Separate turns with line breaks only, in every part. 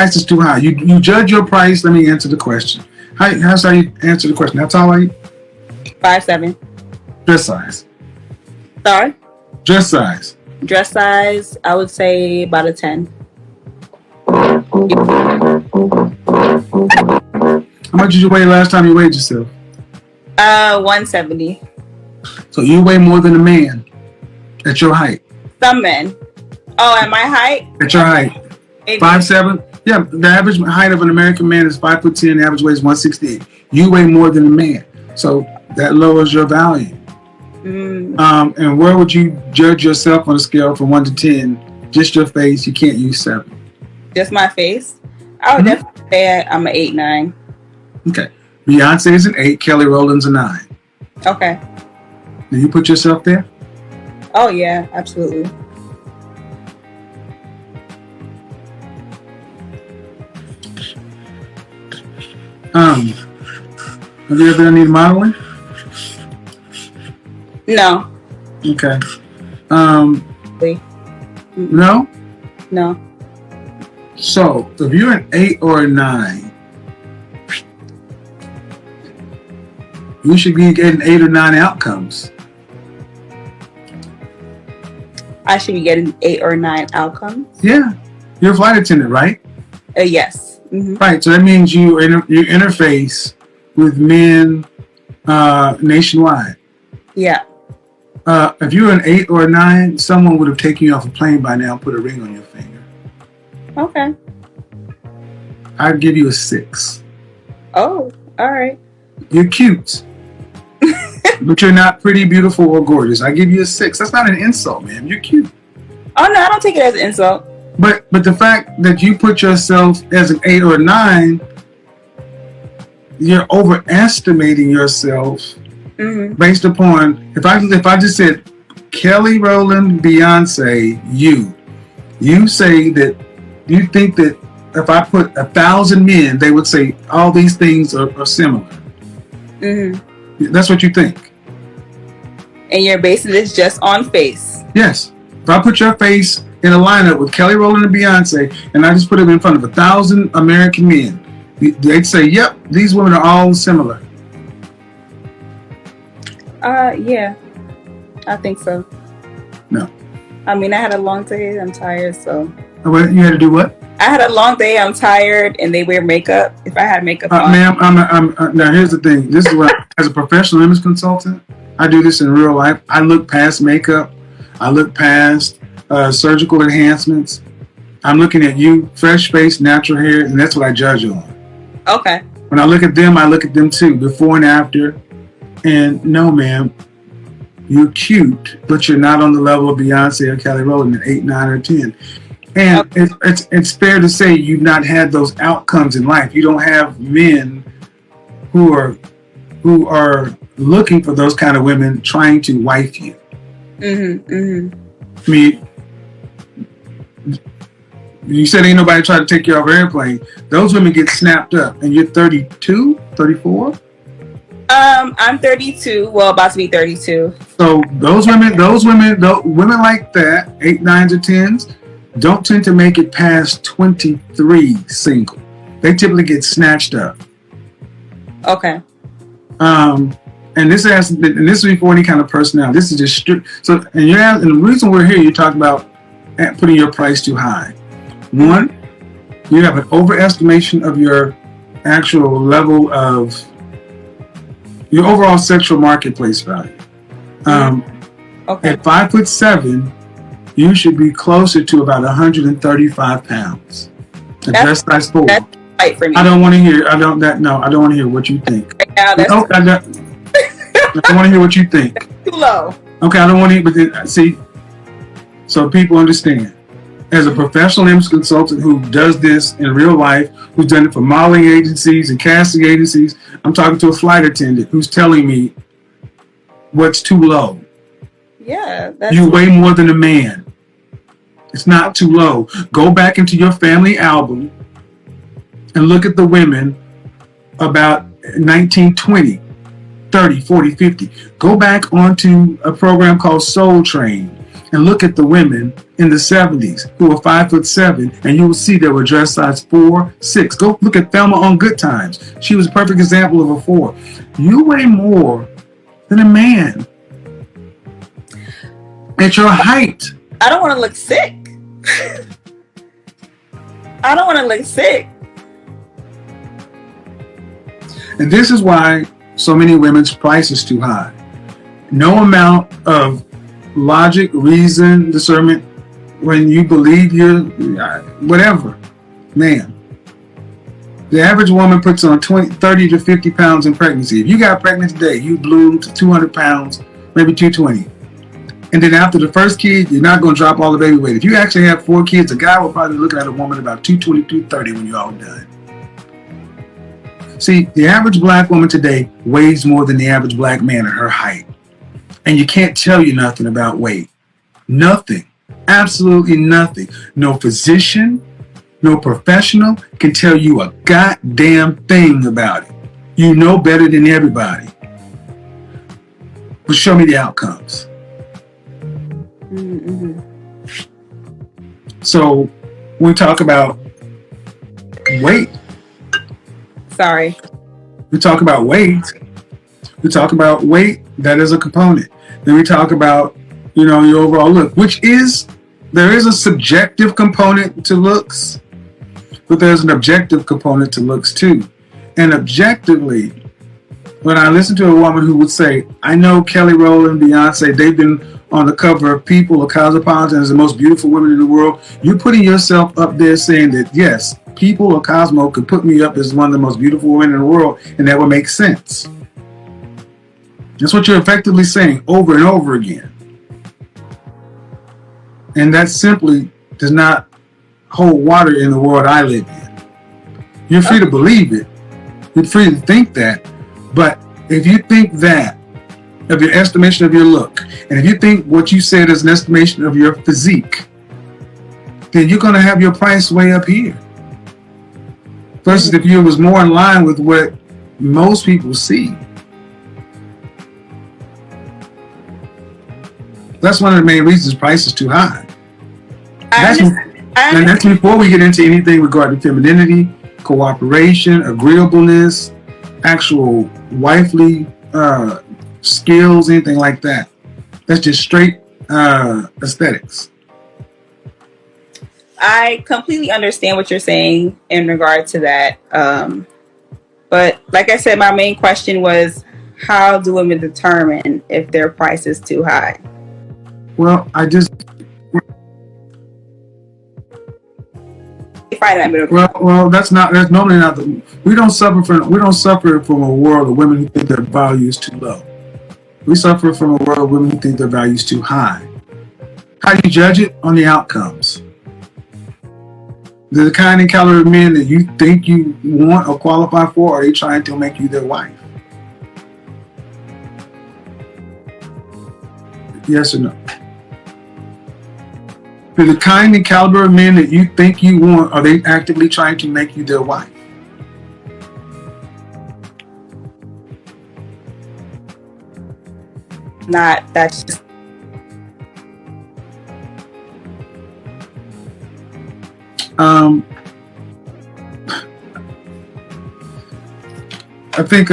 price is too high. You judge your price. Let me answer the question. How's how you answer the question? How tall are you?
5'7".
Dress size.
Sorry?
Dress size.
Dress size, I would say about a 10.
How much did you weigh last time you weighed yourself?
170.
So you weigh more than a man at your height.
Some men. Oh, at my height?
At your height. 5'7". Yeah, the average height of an American man is 5'10". The average weight is 168. You weigh more than a man, so that lowers your value. And where would you judge yourself on a scale from 1 to 10? Just your face. You can't use 7.
Just my face? I would definitely say I'm an 8, 9.
Okay. Beyonce is an 8. Kelly Rowland's a 9.
Okay.
Do you put yourself there?
Oh yeah, absolutely.
Have you ever done any modeling?
No.
Okay.
Wait.
No?
No.
So, if you're an 8 or a 9, you should be getting 8 or 9 outcomes.
I should be getting 8 or 9 outcomes?
Yeah. You're a flight attendant, right?
Yes. Mm-hmm.
Right. So that means you interface with men nationwide.
Yeah.
If you're an 8 or a 9, someone would have taken you off a plane by now and put a ring on your finger.
Okay.
I'd give you a 6.
Oh, all right.
You're cute. But you're not pretty, beautiful, or gorgeous. I give you a 6. That's not an insult, man. You're cute.
Oh no, I don't take it as an insult.
But the fact that you put yourself as an 8 or a 9, you're overestimating yourself based upon if I just said Kelly Rowland, Beyonce, you say that you think that if I put 1,000 men, they would say all these things are similar. That's what you think.
And you're basing this just on face.
Yes. If I put your face in a lineup with Kelly Rowland and Beyonce, and I just put them in front of 1,000 American men, they'd say, "Yep, these women are all similar."
Yeah, I think so.
No.
I mean, I had a long day. I'm tired, so.
Well, you had to do what?
I had a long day. I'm tired, and they wear makeup. If I had makeup on.
Ma'am, I'm now here's the thing. This is what, as a professional image consultant, I do this in real life. I look past makeup. I look past surgical enhancements. I'm looking at you, fresh face, natural hair, and that's what I judge you on.
Okay.
When I look at them too, before and after. And no, ma'am, you're cute, but you're not on the level of Beyonce or Kelly Rowland at 8, 9, or 10. And it's fair to say you've not had those outcomes in life. You don't have men who are looking for those kind of women trying to wife you. I mean, you said ain't nobody trying to take you off an airplane. Those women get snapped up, and you're 32, 34?
I'm 32. Well, about to be 32.
So women like that, 8, 9s, or 10s, don't tend to make it past 23 single. They typically get snatched up.
Okay.
And this is before any kind of personality. This is just strict. So, and the reason we're here, you're talking about putting your price too high. One, you have an overestimation of your actual level of your overall sexual marketplace value.
Okay.
At 5'7", you should be closer to about 135 pounds. That's size 4.
That's right for me.
I don't want to hear. I don't want to hear what you think.
Right now, that's
I don't want to hear what you think.
too low.
Okay, I don't want to. But then, see, so people understand. As a professional image consultant who does this in real life, who's done it for modeling agencies and casting agencies, I'm talking to a flight attendant who's telling me what's too low.
Yeah. That's
You weigh more than a man. It's not too low. Go back into your family album and look at the women about 1920, 30, 40, 50. Go back onto a program called Soul Train. and look at the women in the 70s who were 5'7", and you will see they were dress size 4, 6. Go look at Thelma on Good Times. She was a perfect example of a 4. You weigh more than a man at your height.
I don't want to look sick. I don't want to look sick.
And this is why so many women's price is too high. No amount of logic, reason, discernment, when you believe you're whatever, man. The average woman puts on 30 to 50 pounds in pregnancy. If you got pregnant today, you bloomed to 200 pounds, maybe 220. And then after the first kid, you're not going to drop all the baby weight. If you actually have 4 kids, a guy will probably look at a woman about 220, 230 when you're all done. See, the average black woman today weighs more than the average black man at her height. And you can't tell you nothing about weight. Nothing. Absolutely nothing. No physician, no professional can tell you a goddamn thing about it. You know better than everybody. But show me the outcomes.
Mm-hmm.
So when we talk about weight, we talk about weight. We talk about weight. That is a component. Then we talk about, your overall look, there is a subjective component to looks, but there's an objective component to looks too. And objectively, when I listen to a woman who would say, I know Kelly Rowland, Beyonce, they've been on the cover of People or Cosmopolitan as the most beautiful women in the world, you're putting yourself up there saying that, yes, People or Cosmo could put me up as one of the most beautiful women in the world, and that would make sense. That's what you're effectively saying over and over again. And that simply does not hold water in the world I live in. You're free to believe it. You're free to think that. But if you think that of your estimation of your look, and if you think what you said is an estimation of your physique, then you're going to have your price way up here. Versus if you was more in line with what most people see. That's one of the main reasons price is too high. And that's before we get into anything regarding femininity, cooperation, agreeableness, actual wifely skills, anything like that. That's just straight aesthetics.
I completely understand what you're saying in regard to that. But like I said, my main question was, how do women determine if their price is too high?
Well, that's normally not we don't suffer from a world of women who think their value is too low. We suffer from a world of women who think their value is too high. How do you judge it? On the outcomes. The kind and caliber of men that you think you want or qualify for, are they trying to make you their wife? Yes or no? For the kind and caliber of men that you think you want, are they actively trying to make you their wife?
That's just...
I think,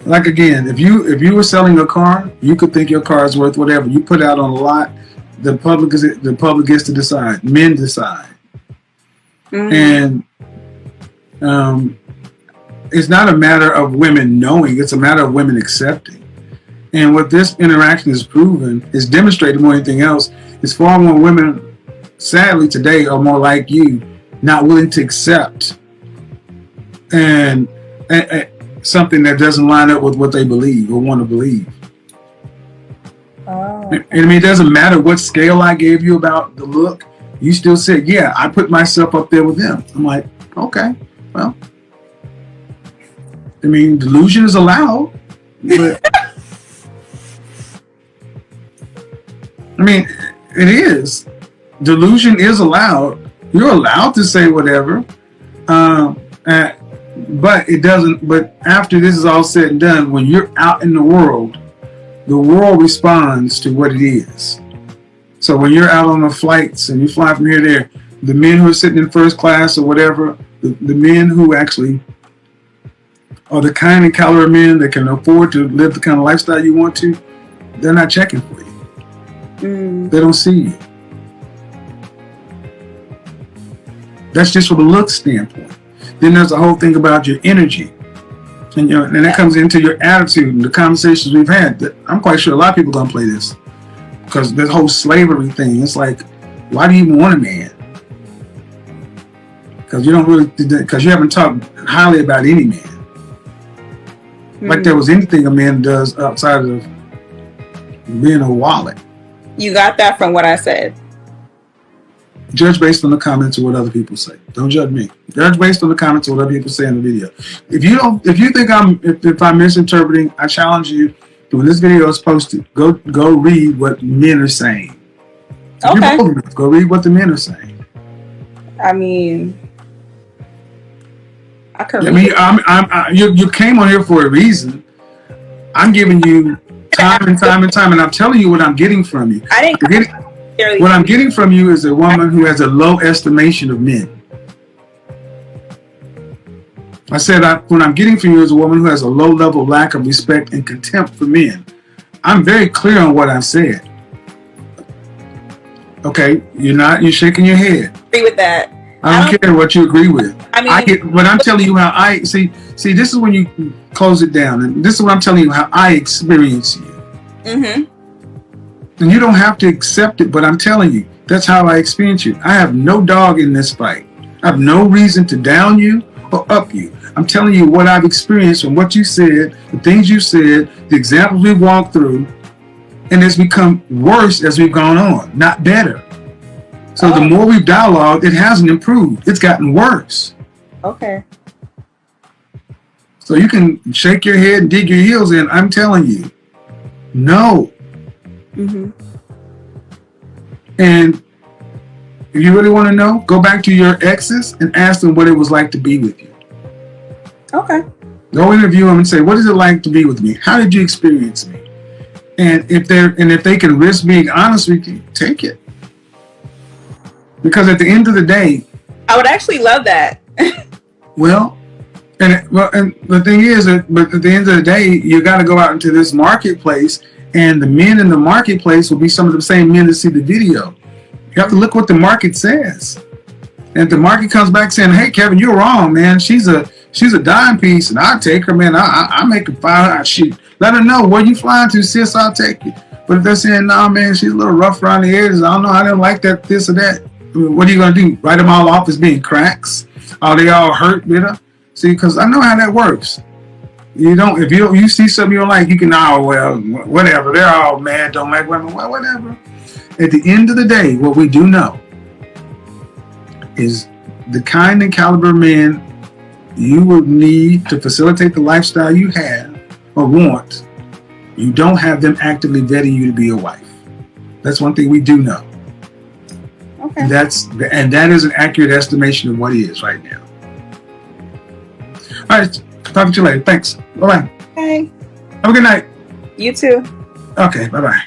like again, if you were selling a car, you could think your car is worth whatever. You put it out on a lot. The public gets to decide. Men decide. Mm-hmm. And it's not a matter of women knowing. It's a matter of women accepting. And what this interaction has proven, is demonstrated more than anything else, is far more women, sadly today, are more like you, not willing to accept and something that doesn't line up with what they believe or want to believe.
Oh.
And I mean, it doesn't matter what scale I gave you about the look. You still said, yeah, I put myself up there with them. I'm like, okay, well, I mean, delusion is allowed, but I mean, it is. Delusion is allowed. You're allowed to say whatever, but it doesn't. But after this is all said and done, when you're out in the world responds to what it is. So when you're out on the flights and you fly from here to there, the men who are sitting in first class or whatever, the men who actually are the kind and caliber of men that can afford to live the kind of lifestyle you want to, they're not checking for you. They don't see you. That's just from a look standpoint. Then there's the whole thing about your energy. And that comes into your attitude and the conversations we've had. I'm quite sure a lot of people are going to play this. Because this whole slavery thing, it's like, why do you even want a man? Because you haven't talked highly about any man. Like there was anything a man does outside of being a wallet. You
got that from what I said.
Judge based on the comments of what other people say. Don't judge me. Judge based on the comments of what other people say in the video. If you think if I'm misinterpreting, I challenge you to, when this video is posted, go read what men are saying.
Okay.
Go read what the men are saying.
I mean,
you came on here for a reason. I'm giving you time and time and time, and I'm telling you what I'm getting from you. What I'm getting from you is a woman who has a low estimation of men. I said what I'm getting from you is a woman who has a low level lack of respect and contempt for men. I'm very clear on what I've said. Okay, you're shaking your head.
Agree with that.
I don't care what you agree with. But I'm telling you how I see. This is when you close it down, and this is what I'm telling you how I experience you. And you don't have to accept it, but I'm telling you that's how I experience you. I have no dog in this fight. I have no reason to down you or up you. I'm telling you what I've experienced from what you said, the things you said, the examples we've walked through, and it's become worse as we've gone on, not better. So the more we've dialogued, it hasn't improved. It's gotten worse.
Okay.
So you can shake your head and dig your heels in. I'm telling you, no. And if you really want to know, go back to your exes and ask them what it was like to be with you.
Okay.
Go interview them and say, what is it like to be with me? How did you experience me? And if they can risk being honest with you, take it. Because at the end of the day,
I would actually love that.
And the thing is that, but at the end of the day, you got to go out into this marketplace, and the men in the marketplace will be some of the same men that see the video. You have to look what the market says. And if the market comes back saying, "Hey, Kevin, you're wrong, man. She's a dime piece, and I'll take her, man. I make her $5. Shoot, let her know where you flying to, sis. I'll take you." But if they're saying, "Nah, man, she's a little rough around the edges. I don't know. I didn't like that, this or that." What are you going to do? Write them all off as being cracks? Are they all hurt with her? See, because I know how that works. If you see something you don't like, you can, whatever. They're all mad, don't like women. Well, whatever. At the end of the day, what we do know is the kind and caliber men you would need to facilitate the lifestyle you have or want. You don't have them actively vetting you to be a wife. That's one thing we do know.
Okay.
And that is an accurate estimation of what he is right now. All right, talk to you later. Thanks. Bye-bye.
Okay.
Have a good night.
You too.
Okay, bye-bye.